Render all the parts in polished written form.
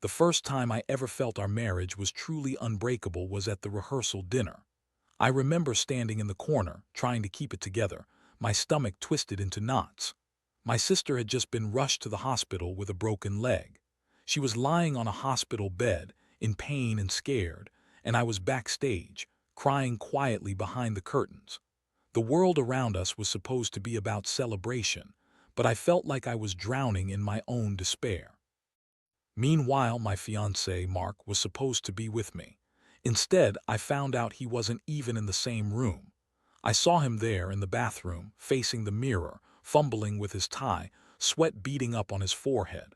The first time I ever felt our marriage was truly unbreakable was at the rehearsal dinner. I remember standing in the corner, trying to keep it together, my stomach twisted into knots. My sister had just been rushed to the hospital with a broken leg. She was lying on a hospital bed, in pain and scared, and I was backstage, crying quietly behind the curtains. The world around us was supposed to be about celebration, but I felt like I was drowning in my own despair. Meanwhile, my fiancé, Mark, was supposed to be with me. Instead, I found out he wasn't even in the same room. I saw him there in the bathroom, facing the mirror, fumbling with his tie, sweat beading up on his forehead.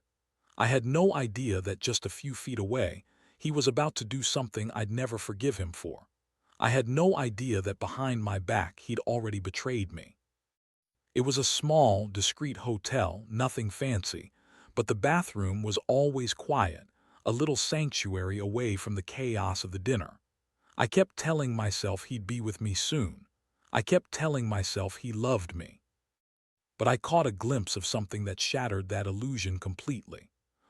I had no idea that just a few feet away, he was about to do something I'd never forgive him for. I had no idea that behind my back he'd already betrayed me. It was a small, discreet hotel, nothing fancy, but the bathroom was always quiet, a little sanctuary away from the chaos of the dinner. I kept telling myself he'd be with me soon. I kept telling myself he loved me. But I caught a glimpse of something that shattered that illusion completely.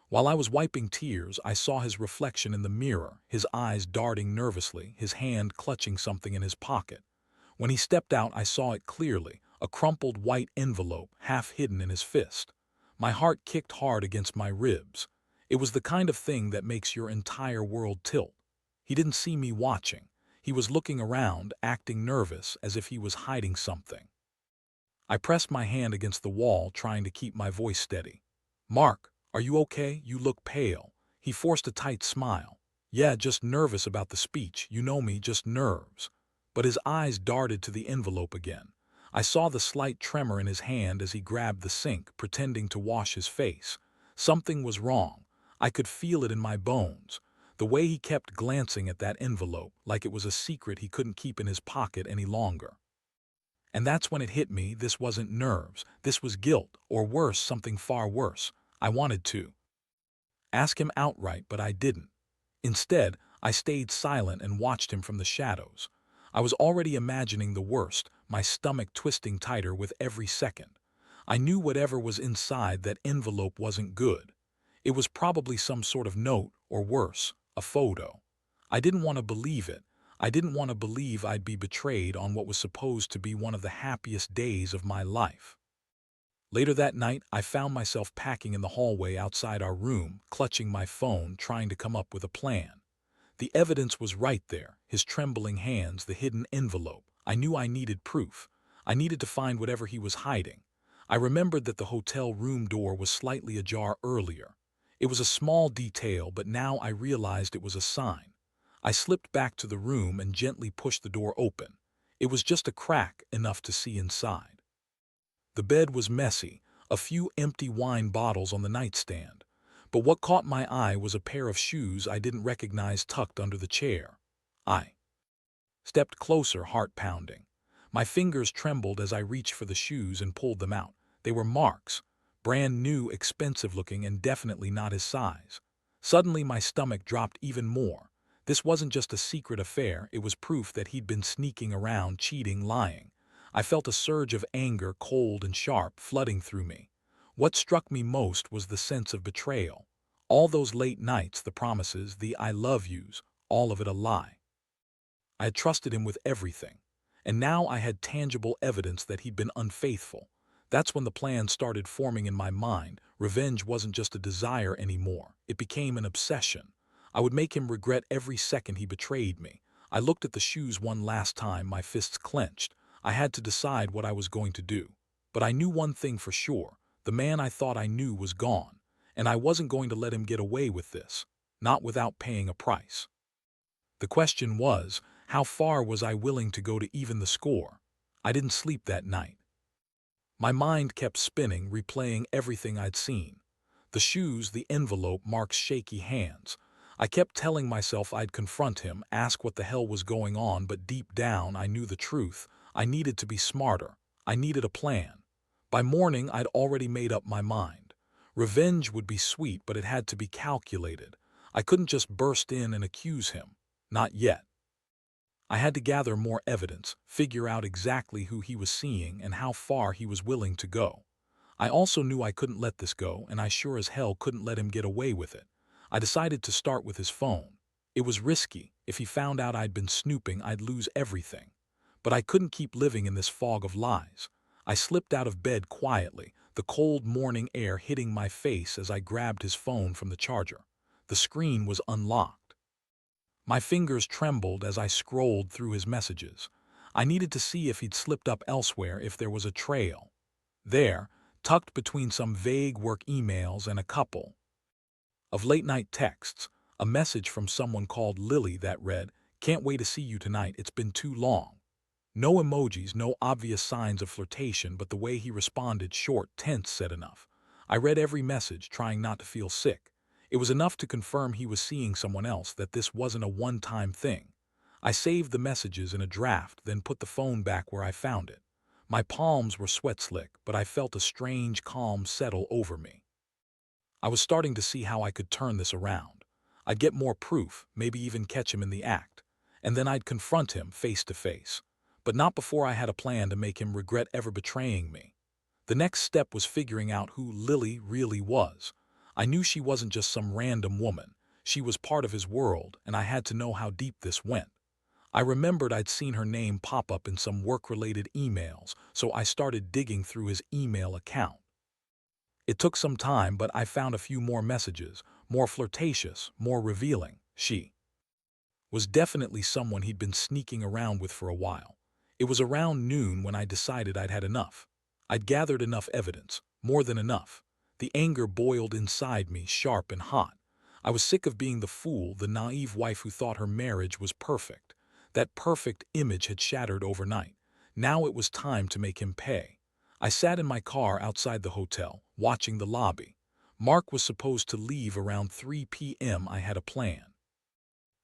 While I was wiping tears, I saw his reflection in the mirror, his eyes darting nervously, his hand clutching something in his pocket. When he stepped out, I saw it clearly, a crumpled white envelope half hidden in his fist. My heart kicked hard against my ribs. It was the kind of thing that makes your entire world tilt. He didn't see me watching. He was looking around, acting nervous, as if he was hiding something. I pressed my hand against the wall, trying to keep my voice steady. "Mark, are you okay? You look pale." He forced a tight smile. "Yeah, just nervous about the speech. You know me, just nerves." But his eyes darted to the envelope again. I saw the slight tremor in his hand as he grabbed the sink, pretending to wash his face. Something was wrong. I could feel it in my bones. The way he kept glancing at that envelope, like it was a secret he couldn't keep in his pocket any longer. And that's when it hit me, this wasn't nerves, this was guilt, or worse, something far worse. I wanted to ask him outright, but I didn't. Instead, I stayed silent and watched him from the shadows. I was already imagining the worst, my stomach twisting tighter with every second. I knew whatever was inside that envelope wasn't good. It was probably some sort of note, or worse, a photo. I didn't want to believe it. I didn't want to believe I'd be betrayed on what was supposed to be one of the happiest days of my life. Later that night, I found myself packing in the hallway outside our room, clutching my phone, trying to come up with a plan. The evidence was right there, his trembling hands, the hidden envelope. I knew I needed proof. I needed to find whatever he was hiding. I remembered that the hotel room door was slightly ajar earlier. It was a small detail, but now I realized it was a sign. I slipped back to the room and gently pushed the door open. It was just a crack, enough to see inside. The bed was messy, a few empty wine bottles on the nightstand. But what caught my eye was a pair of shoes I didn't recognize tucked under the chair. I stepped closer, heart pounding. My fingers trembled as I reached for the shoes and pulled them out. They were Mark's, brand new, expensive looking, and definitely not his size. Suddenly my stomach dropped even more. This wasn't just a secret affair, it was proof that he'd been sneaking around, cheating, lying. I felt a surge of anger, cold and sharp, flooding through me. What struck me most was the sense of betrayal. All those late nights, the promises, the "I love yous," all of it a lie. I had trusted him with everything, and now I had tangible evidence that he'd been unfaithful. That's when the plan started forming in my mind. Revenge wasn't just a desire anymore. It became an obsession. I would make him regret every second he betrayed me. I looked at the shoes one last time, my fists clenched. I had to decide what I was going to do. But I knew one thing for sure. The man I thought I knew was gone, and I wasn't going to let him get away with this, not without paying a price. The question was, how far was I willing to go to even the score? I didn't sleep that night. My mind kept spinning, replaying everything I'd seen. The shoes, the envelope, Mark's shaky hands. I kept telling myself I'd confront him, ask what the hell was going on, but deep down I knew the truth. I needed to be smarter. I needed a plan. By morning, I'd already made up my mind. Revenge would be sweet, but it had to be calculated. I couldn't just burst in and accuse him. Not yet. I had to gather more evidence, figure out exactly who he was seeing and how far he was willing to go. I also knew I couldn't let this go, and I sure as hell couldn't let him get away with it. I decided to start with his phone. It was risky. If he found out I'd been snooping, I'd lose everything. But I couldn't keep living in this fog of lies. I slipped out of bed quietly, the cold morning air hitting my face as I grabbed his phone from the charger. The screen was unlocked. My fingers trembled as I scrolled through his messages. I needed to see if he'd slipped up elsewhere, if there was a trail. There, tucked between some vague work emails and a couple of late-night texts, a message from someone called Lily that read, "Can't wait to see you tonight, it's been too long." No emojis, no obvious signs of flirtation, but the way he responded, short, tense, said enough. I read every message, trying not to feel sick. It was enough to confirm he was seeing someone else, that this wasn't a one-time thing. I saved the messages in a draft, then put the phone back where I found it. My palms were sweat-slick, but I felt a strange calm settle over me. I was starting to see how I could turn this around. I'd get more proof, maybe even catch him in the act, and then I'd confront him face to face. But not before I had a plan to make him regret ever betraying me. The next step was figuring out who Lily really was. I knew she wasn't just some random woman. She was part of his world, and I had to know how deep this went. I remembered I'd seen her name pop up in some work-related emails, so I started digging through his email account. It took some time, but I found a few more messages, more flirtatious, more revealing. She was definitely someone he'd been sneaking around with for a while. It was around noon when I decided I'd had enough. I'd gathered enough evidence, more than enough. The anger boiled inside me, sharp and hot. I was sick of being the fool, the naive wife who thought her marriage was perfect. That perfect image had shattered overnight. Now it was time to make him pay. I sat in my car outside the hotel, watching the lobby. Mark was supposed to leave around 3 p.m. I had a plan.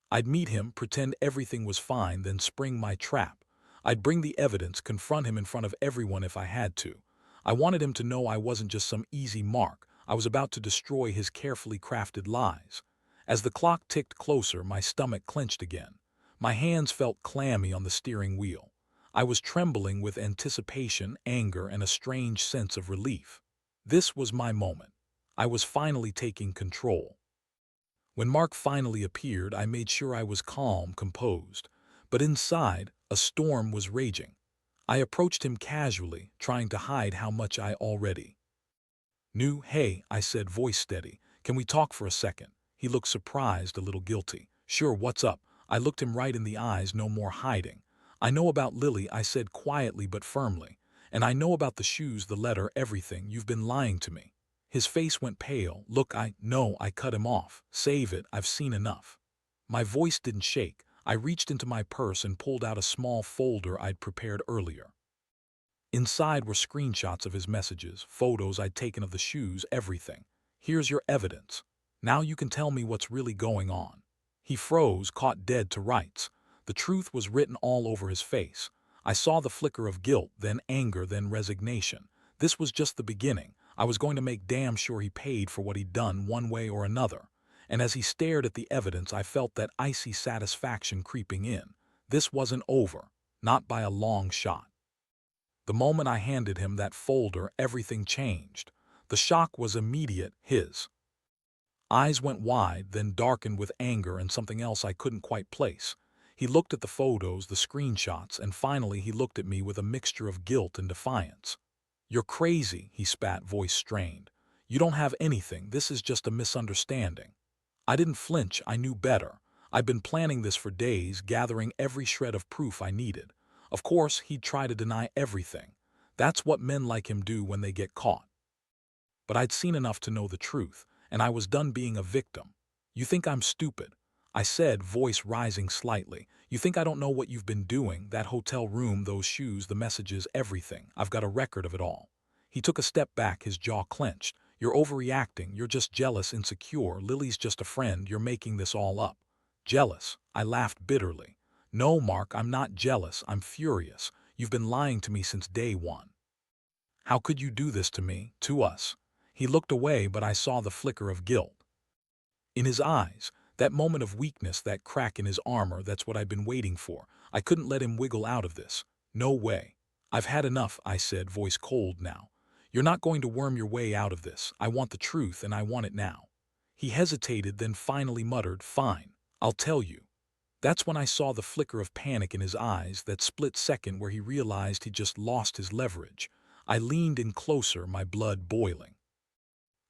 I'd meet him, pretend everything was fine, then spring my trap. I'd bring the evidence, confront him in front of everyone if I had to. I wanted him to know I wasn't just some easy mark. I was about to destroy his carefully crafted lies. As the clock ticked closer, my stomach clenched again. My hands felt clammy on the steering wheel. I was trembling with anticipation, anger, and a strange sense of relief. This was my moment. I was finally taking control. When Mark finally appeared, I made sure I was calm, composed. But inside, a storm was raging. I approached him casually, trying to hide how much I already knew. "Hey," I said, voice steady. "Can we talk for a second?" He looked surprised, a little guilty. "Sure, what's up?" I looked him right in the eyes, no more hiding. "I know about Lily," I said quietly but firmly. "And I know about the shoes, the letter, everything. You've been lying to me." His face went pale. "Look, no," I cut him off. "Save it, I've seen enough." My voice didn't shake. I reached into my purse and pulled out a small folder I'd prepared earlier. Inside were screenshots of his messages, photos I'd taken of the shoes, everything. "Here's your evidence. Now you can tell me what's really going on." He froze, caught dead to rights. The truth was written all over his face. I saw the flicker of guilt, then anger, then resignation. This was just the beginning. I was going to make damn sure he paid for what he'd done one way or another. And as he stared at the evidence, I felt that icy satisfaction creeping in. This wasn't over. Not by a long shot. The moment I handed him that folder, everything changed. The shock was immediate. His eyes went wide, then darkened with anger and something else I couldn't quite place. He looked at the photos, the screenshots, and finally he looked at me with a mixture of guilt and defiance. "You're crazy," he spat, voice strained. "You don't have anything. This is just a misunderstanding." I didn't flinch. I knew better. I'd been planning this for days, gathering every shred of proof I needed. Of course, he'd try to deny everything. That's what men like him do when they get caught. But I'd seen enough to know the truth, and I was done being a victim. "You think I'm stupid," I said, voice rising slightly. "You think I don't know what you've been doing, that hotel room, those shoes, the messages, everything. I've got a record of it all." He took a step back, his jaw clenched. "You're overreacting. You're just jealous, insecure. Lily's just a friend. You're making this all up." "Jealous?" I laughed bitterly. "No, Mark, I'm not jealous. I'm furious. You've been lying to me since day one. How could you do this to me, to us?" He looked away, but I saw the flicker of guilt in his eyes, that moment of weakness, that crack in his armor. That's what I'd been waiting for. I couldn't let him wiggle out of this. "No way. I've had enough," I said, voice cold now. "You're not going to worm your way out of this. I want the truth, and I want it now." He hesitated, then finally muttered, "Fine, I'll tell you." That's when I saw the flicker of panic in his eyes, that split second where he realized he'd just lost his leverage. I leaned in closer, my blood boiling.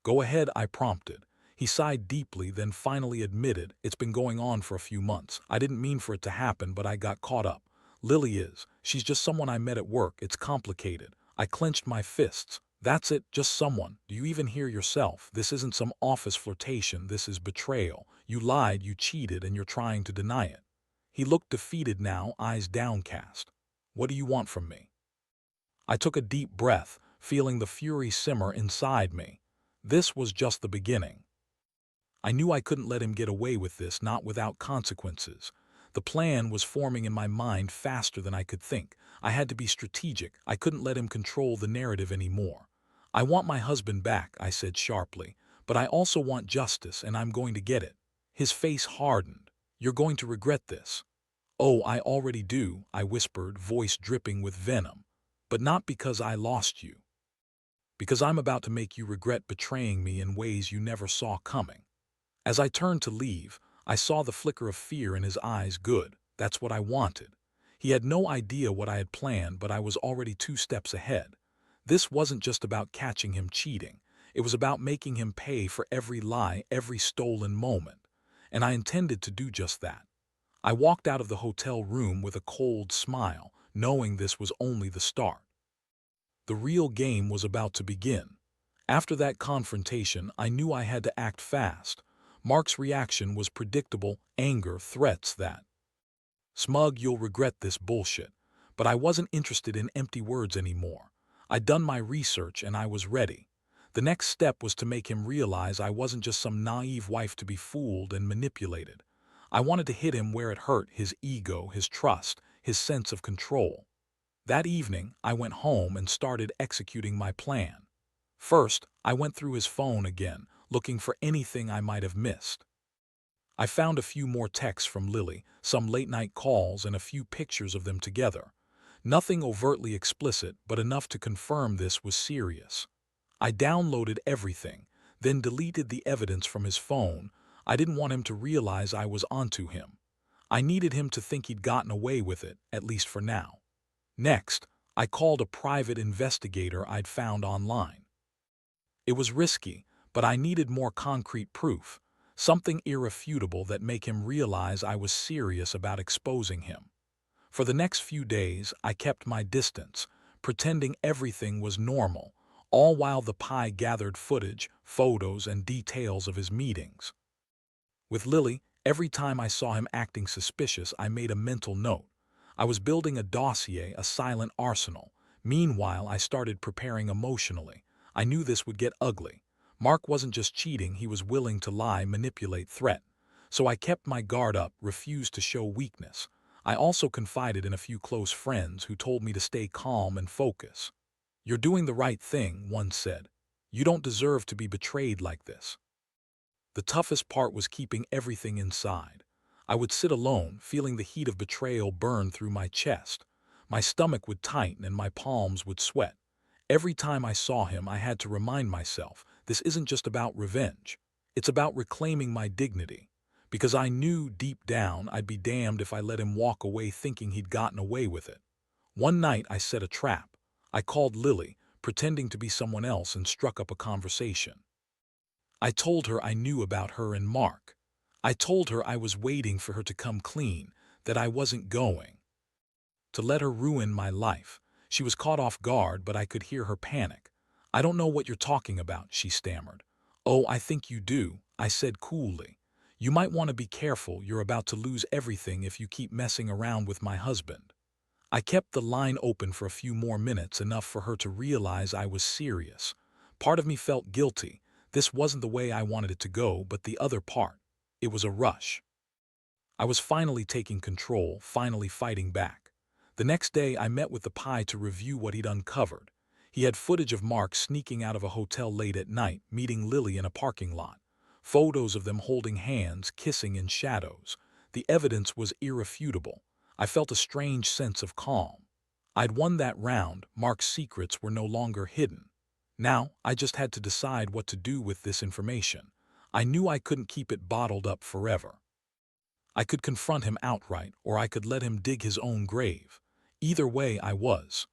"Go ahead," I prompted. He sighed deeply, then finally admitted, "It's been going on for a few months. I didn't mean for it to happen, but I got caught up. Lily is. She's just someone I met at work. It's complicated." I clenched my fists. "That's it, just someone. Do you even hear yourself? This isn't some office flirtation. This is betrayal. You lied, you cheated, and you're trying to deny it." He looked defeated now, eyes downcast. "What do you want from me?" I took a deep breath, feeling the fury simmer inside me. This was just the beginning. I knew I couldn't let him get away with this, not without consequences. The plan was forming in my mind faster than I could think. I had to be strategic. I couldn't let him control the narrative anymore. "I want my husband back," I said sharply, "but I also want justice, and I'm going to get it." His face hardened. "You're going to regret this." "Oh, I already do," I whispered, voice dripping with venom. "But not because I lost you. Because I'm about to make you regret betraying me in ways you never saw coming." As I turned to leave, I saw the flicker of fear in his eyes. Good, that's what I wanted. He had no idea what I had planned, but I was already 2 steps ahead. This wasn't just about catching him cheating. It was about making him pay for every lie, every stolen moment. And I intended to do just that. I walked out of the hotel room with a cold smile, knowing this was only the start. The real game was about to begin. After that confrontation, I knew I had to act fast. Mark's reaction was predictable: anger, threats, that smug, "You'll regret this" bullshit. But I wasn't interested in empty words anymore. I'd done my research and I was ready. The next step was to make him realize I wasn't just some naive wife to be fooled and manipulated. I wanted to hit him where it hurt: his ego, his trust, his sense of control. That evening, I went home and started executing my plan. First, I went through his phone again, looking for anything I might have missed. I found a few more texts from Lily, some late-night calls, and a few pictures of them together. Nothing overtly explicit, but enough to confirm this was serious. I downloaded everything, then deleted the evidence from his phone. I didn't want him to realize I was onto him. I needed him to think he'd gotten away with it, at least for now. Next, I called a private investigator I'd found online. It was risky, but I needed more concrete proof, something irrefutable that make him realize I was serious about exposing him. For the next few days, I kept my distance, pretending everything was normal, all while the PI gathered footage, photos, and details of his meetings. With Lily, every time I saw him acting suspicious, I made a mental note. I was building a dossier, a silent arsenal. Meanwhile, I started preparing emotionally. I knew this would get ugly. Mark wasn't just cheating, he was willing to lie, manipulate, threat. So I kept my guard up, refused to show weakness. I also confided in a few close friends who told me to stay calm and focus. "You're doing the right thing," one said. "You don't deserve to be betrayed like this." The toughest part was keeping everything inside. I would sit alone, feeling the heat of betrayal burn through my chest. My stomach would tighten and my palms would sweat. Every time I saw him, I had to remind myself, this isn't just about revenge. It's about reclaiming my dignity. Because I knew deep down I'd be damned if I let him walk away thinking he'd gotten away with it. One night I set a trap. I called Lily, pretending to be someone else, and struck up a conversation. I told her I knew about her and Mark. I told her I was waiting for her to come clean, that I wasn't going to let her ruin my life. She was caught off guard, but I could hear her panic. "I don't know what you're talking about," she stammered. "Oh, I think you do," I said coolly. "You might want to be careful. You're about to lose everything if you keep messing around with my husband." I kept the line open for a few more minutes, enough for her to realize I was serious. Part of me felt guilty. This wasn't the way I wanted it to go, but the other part, it was a rush. I was finally taking control, finally fighting back. The next day, I met with the PI to review what he'd uncovered. He had footage of Mark sneaking out of a hotel late at night, meeting Lily in a parking lot. Photos of them holding hands, kissing in shadows. The evidence was irrefutable. I felt a strange sense of calm. I'd won that round. Mark's secrets were no longer hidden. Now, I just had to decide what to do with this information. I knew I couldn't keep it bottled up forever. I could confront him outright, or I could let him dig his own grave. Either way, I was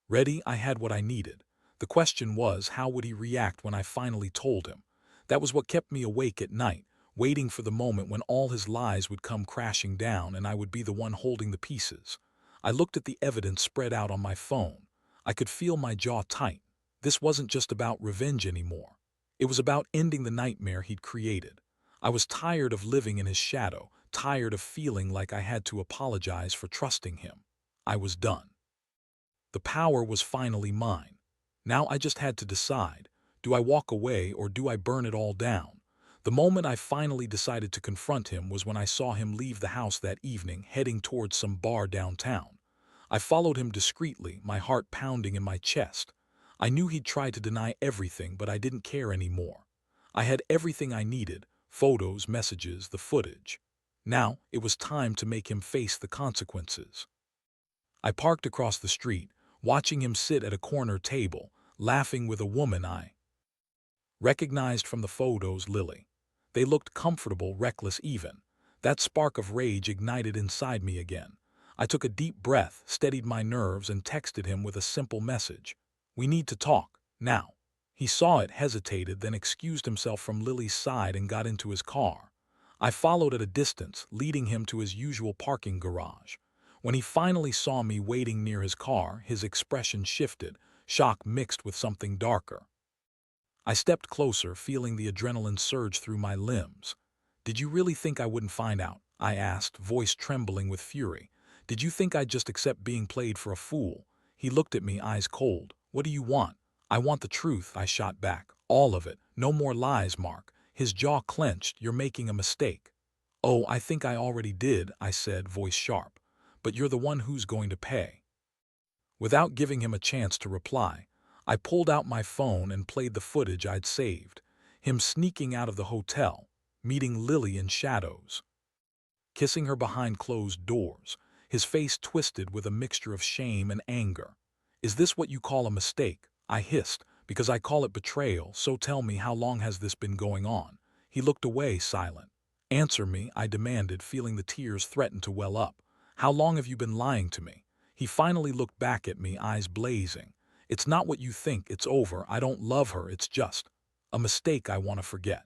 ready. I had what I needed. The question was, how would he react when I finally told him? That was what kept me awake at night, waiting for the moment when all his lies would come crashing down and I would be the one holding the pieces. I looked at the evidence spread out on my phone. I could feel my jaw tight. This wasn't just about revenge anymore. It was about ending the nightmare he'd created. I was tired of living in his shadow, tired of feeling like I had to apologize for trusting him. I was done. The power was finally mine. Now I just had to decide, do I walk away or do I burn it all down? The moment I finally decided to confront him was when I saw him leave the house that evening, heading towards some bar downtown. I followed him discreetly, my heart pounding in my chest. I knew he'd try to deny everything, but I didn't care anymore. I had everything I needed: photos, messages, the footage. Now it was time to make him face the consequences. I parked across the street, watching him sit at a corner table, laughing with a woman I recognized from the photos, Lily. They looked comfortable, reckless even. That spark of rage ignited inside me again. I took a deep breath, steadied my nerves, and texted him with a simple message. We need to talk, now. He saw it, hesitated, then excused himself from Lily's side and got into his car. I followed at a distance, leading him to his usual parking garage. When he finally saw me waiting near his car, his expression shifted, shock mixed with something darker. I stepped closer, feeling the adrenaline surge through my limbs. Did you really think I wouldn't find out? I asked, voice trembling with fury. Did you think I'd just accept being played for a fool? He looked at me, eyes cold. What do you want? I want the truth, I shot back. All of it. No more lies, Mark. His jaw clenched. You're making a mistake. Oh, I think I already did, I said, voice sharp. But you're the one who's going to pay. Without giving him a chance to reply, I pulled out my phone and played the footage I'd saved. Him sneaking out of the hotel, meeting Lily in shadows, kissing her behind closed doors, his face twisted with a mixture of shame and anger. Is this what you call a mistake? I hissed. Because I call it betrayal, so tell me, how long has this been going on? He looked away, silent. Answer me, I demanded, feeling the tears threaten to well up. How long have you been lying to me? He finally looked back at me, eyes blazing. It's not what you think, it's over. I don't love her, it's just a mistake I want to forget.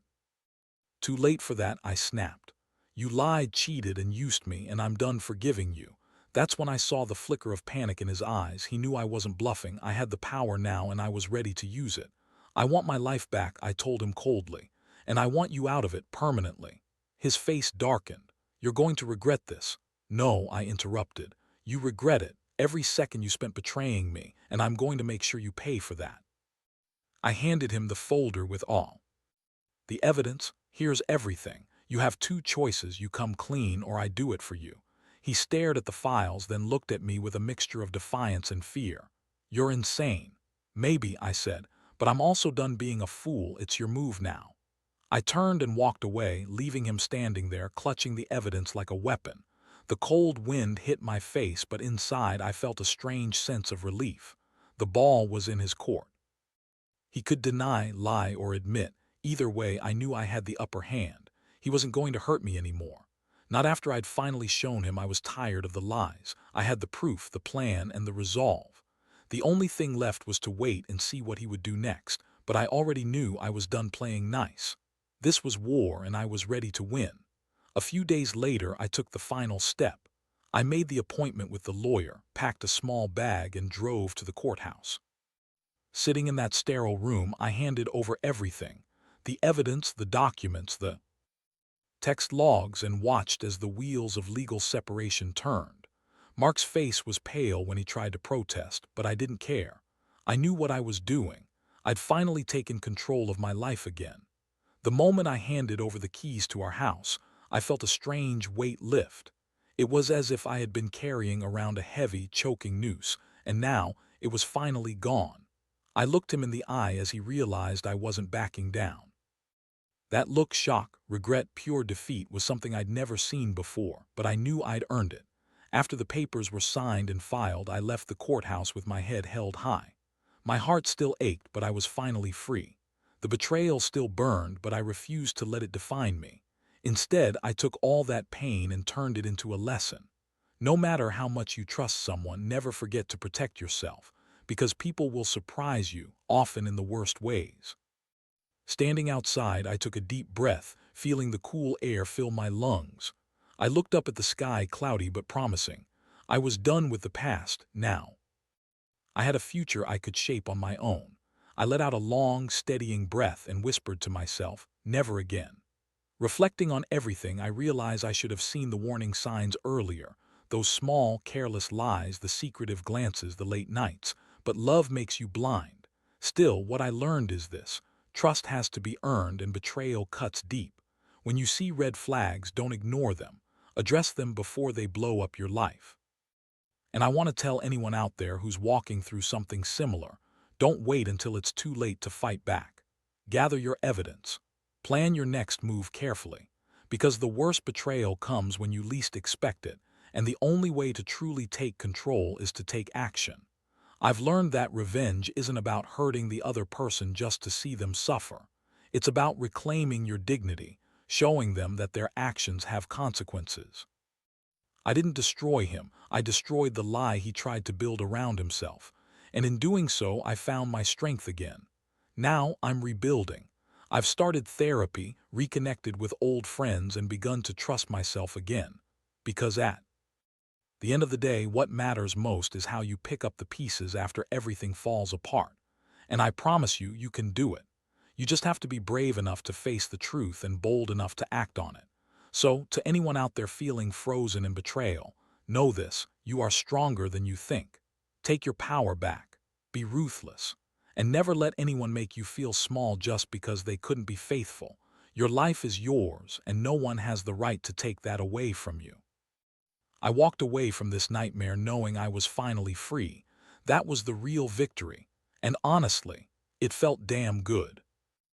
Too late for that, I snapped. You lied, cheated, and used me, and I'm done forgiving you. That's when I saw the flicker of panic in his eyes. He knew I wasn't bluffing. I had the power now, and I was ready to use it. I want my life back, I told him coldly, and I want you out of it permanently. His face darkened. You're going to regret this. No, I interrupted. You regret it. Every second you spent betraying me, and I'm going to make sure you pay for that. I handed him the folder with all the evidence. Here's everything. You have two choices. You come clean or I do it for you. He stared at the files, then looked at me with a mixture of defiance and fear. You're insane. Maybe, I said, but I'm also done being a fool. It's your move now. I turned and walked away, leaving him standing there, clutching the evidence like a weapon. The cold wind hit my face, but inside I felt a strange sense of relief. The ball was in his court. He could deny, lie, or admit. Either way, I knew I had the upper hand. He wasn't going to hurt me anymore. Not after I'd finally shown him I was tired of the lies. I had the proof, the plan, and the resolve. The only thing left was to wait and see what he would do next, but I already knew I was done playing nice. This was war, and I was ready to win. A few days later, I took the final step. I made the appointment with the lawyer, packed a small bag, and drove to the courthouse. Sitting in that sterile room, I handed over everything: the evidence, the documents, the text logs, and watched as the wheels of legal separation turned. Mark's face was pale when he tried to protest, but I didn't care. I knew what I was doing. I'd finally taken control of my life again. The moment I handed over the keys to our house, I felt a strange weight lift. It was as if I had been carrying around a heavy, choking noose, and now it was finally gone. I looked him in the eye as he realized I wasn't backing down. That look, shock, regret, pure defeat, was something I'd never seen before, but I knew I'd earned it. After the papers were signed and filed, I left the courthouse with my head held high. My heart still ached, but I was finally free. The betrayal still burned, but I refused to let it define me. Instead, I took all that pain and turned it into a lesson. No matter how much you trust someone, never forget to protect yourself, because people will surprise you, often in the worst ways. Standing outside, I took a deep breath, feeling the cool air fill my lungs. I looked up at the sky, cloudy but promising. I was done with the past, now. I had a future I could shape on my own. I let out a long, steadying breath and whispered to myself, never again. Reflecting on everything, I realized I should have seen the warning signs earlier, those small, careless lies, the secretive glances, the late nights. But love makes you blind. Still, what I learned is this: trust has to be earned and betrayal cuts deep. When you see red flags, don't ignore them. Address them before they blow up your life. And I want to tell anyone out there who's walking through something similar, don't wait until it's too late to fight back. Gather your evidence. Plan your next move carefully, because the worst betrayal comes when you least expect it, and the only way to truly take control is to take action. I've learned that revenge isn't about hurting the other person just to see them suffer. It's about reclaiming your dignity, showing them that their actions have consequences. I didn't destroy him, I destroyed the lie he tried to build around himself. And in doing so, I found my strength again. Now I'm rebuilding. I've started therapy, reconnected with old friends, and begun to trust myself again. Because at the end of the day, what matters most is how you pick up the pieces after everything falls apart. And I promise you, you can do it. You just have to be brave enough to face the truth and bold enough to act on it. So, to anyone out there feeling frozen in betrayal, know this: you are stronger than you think. Take your power back. Be ruthless. And never let anyone make you feel small just because they couldn't be faithful. Your life is yours, and no one has the right to take that away from you. I walked away from this nightmare knowing I was finally free. That was the real victory. And honestly, it felt damn good.